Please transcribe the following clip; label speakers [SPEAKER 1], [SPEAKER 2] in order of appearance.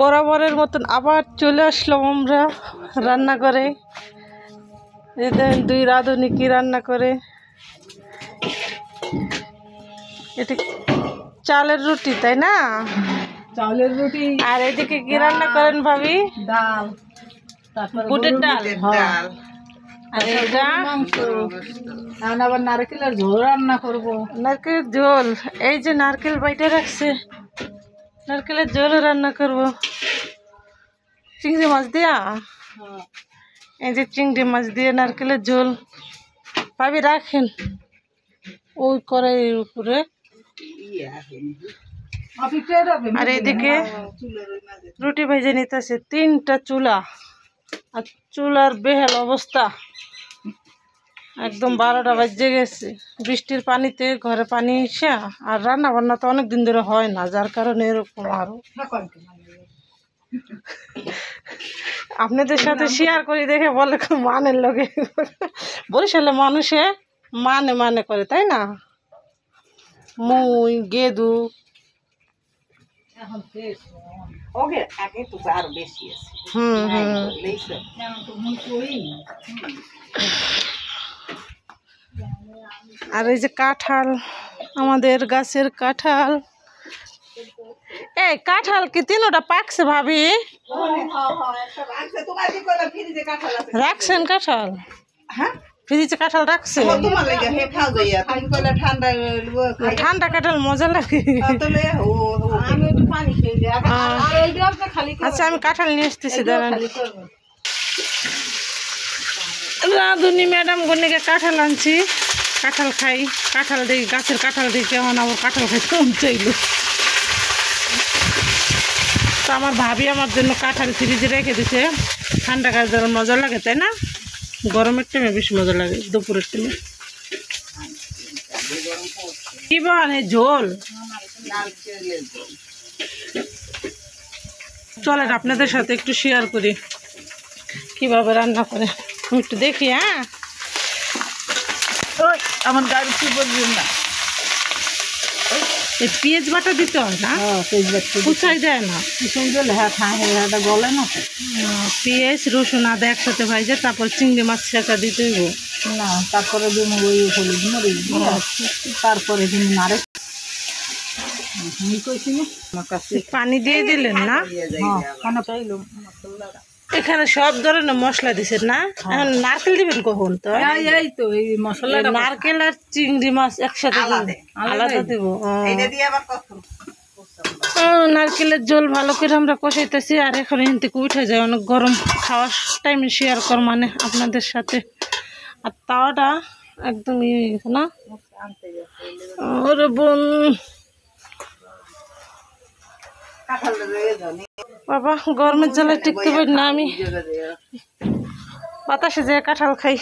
[SPEAKER 1] বরাবরের মতন আবার চলে আসলাম আমরা রান্না করে। এই দেখেন দুই রাঁধুনি কি রান্না করে। এটা চালের রুটি, তাই না?
[SPEAKER 2] চাউলের রুটি।
[SPEAKER 1] আর এদিকে কি রান্না করেন ভাবি?
[SPEAKER 2] ডাল,
[SPEAKER 1] বুটের ডাল। আর এটা
[SPEAKER 2] আবার নারকেলের ঝোল রান্না করবো।
[SPEAKER 1] নারকেলের ঝোল। এই যে নারকেল বাইটে রাখছে, নারকেলের ঝোল রান্না করব চিংড়ি মাছ দিয়া। এই যে চিংড়ি মাছ দিয়ে নারকেলের ঝোল ভাবি রাখেন ওই কড়াইয়ের উপরে। আর এদিকে রুটি ভেজে নিতেছে। 3টা চুলা, আর চুলার বেহাল অবস্থা, একদম 12টা বাজে গেছে। বৃষ্টির পানিতে ঘরে পানি এসে, আর রান্না বান্না তো অনেক দিন ধরে হয় না, যার কারণে এরকম। আরো আপনাদের সাথে শেয়ার করি দেখে বলে মানের লোকে বরিশালে মানুষে মানে করে, তাই না? মুই গেদু আর এই যে কাঁঠাল, আমাদের গাছের কাঁঠাল। এই কাঁঠাল কি 3টা পাকছে ভাবি? রাখছেন কাঁঠাল? ফ্রিজে কাঁঠাল রাখছে? ঠান্ডা কাঁঠাল মজা লাগে। আচ্ছা আমি কাঁঠাল নিয়ে আসতেছি, দাঁড়ান। রাঁধুনি ম্যাডাম গন্যকে কাঁঠাল আনছি, কাঁঠাল খাই। কাঁঠাল দেখি, গাছের কাঁঠাল দেখি এখন আমার কাঁঠাল খাইতে মন চাইল। তো আমার ভাবি আমার জন্য কাঁঠাল ফ্রিজে রেখে দিছে। ঠান্ডা কাঁঠাল মজা লাগে, তাই না? গরমের টাইমে বেশি মজা লাগে, দুপুরের টাইমে। কি বলে ঝোল? চলেন আপনাদের সাথে একটু শেয়ার করি কিভাবে রান্না করে, আমি একটু দেখি। হ্যাঁ,
[SPEAKER 2] আমার গাড়ি কি বলবেন না,
[SPEAKER 1] এই পেঁয়াজ বাটা দিতে হয় না? কুচাই দেয় না?
[SPEAKER 2] গলে না।
[SPEAKER 1] পেঁয়াজ রসুন আদা একসাথে ভাজে, তারপর চিংড়ি মাছ ছেঁচা দিতে হইব
[SPEAKER 2] না, তারপরে ওই হলুদ মরিচ, তারপরে নারকেল
[SPEAKER 1] পানি দিয়ে দিলেন না? এখানে সব ধরনের মশলা দিছেন না? এখন নারকেল দিবেন কখন? তো
[SPEAKER 2] এই তো এই মশলাটা,
[SPEAKER 1] নারকেল আর চিংড়ি মাছ একসাথে আলাদা দিব। নারকেলের ঝোল ভালো করে আমরা কষাইতেছি। আর এখন এখান থেকে উঠে যায়, অনেক গরম। খাওয়ার টাইমে শেয়ার কর মানে আপনাদের সাথে। আর তাওয়াটা একদম ইয়ে হয়ে গেছে না? ওরে বোন, বাবা গরমের জ্বালায় টিকতে পারি না আমি। বাতাসে যে কাঁঠাল খাই।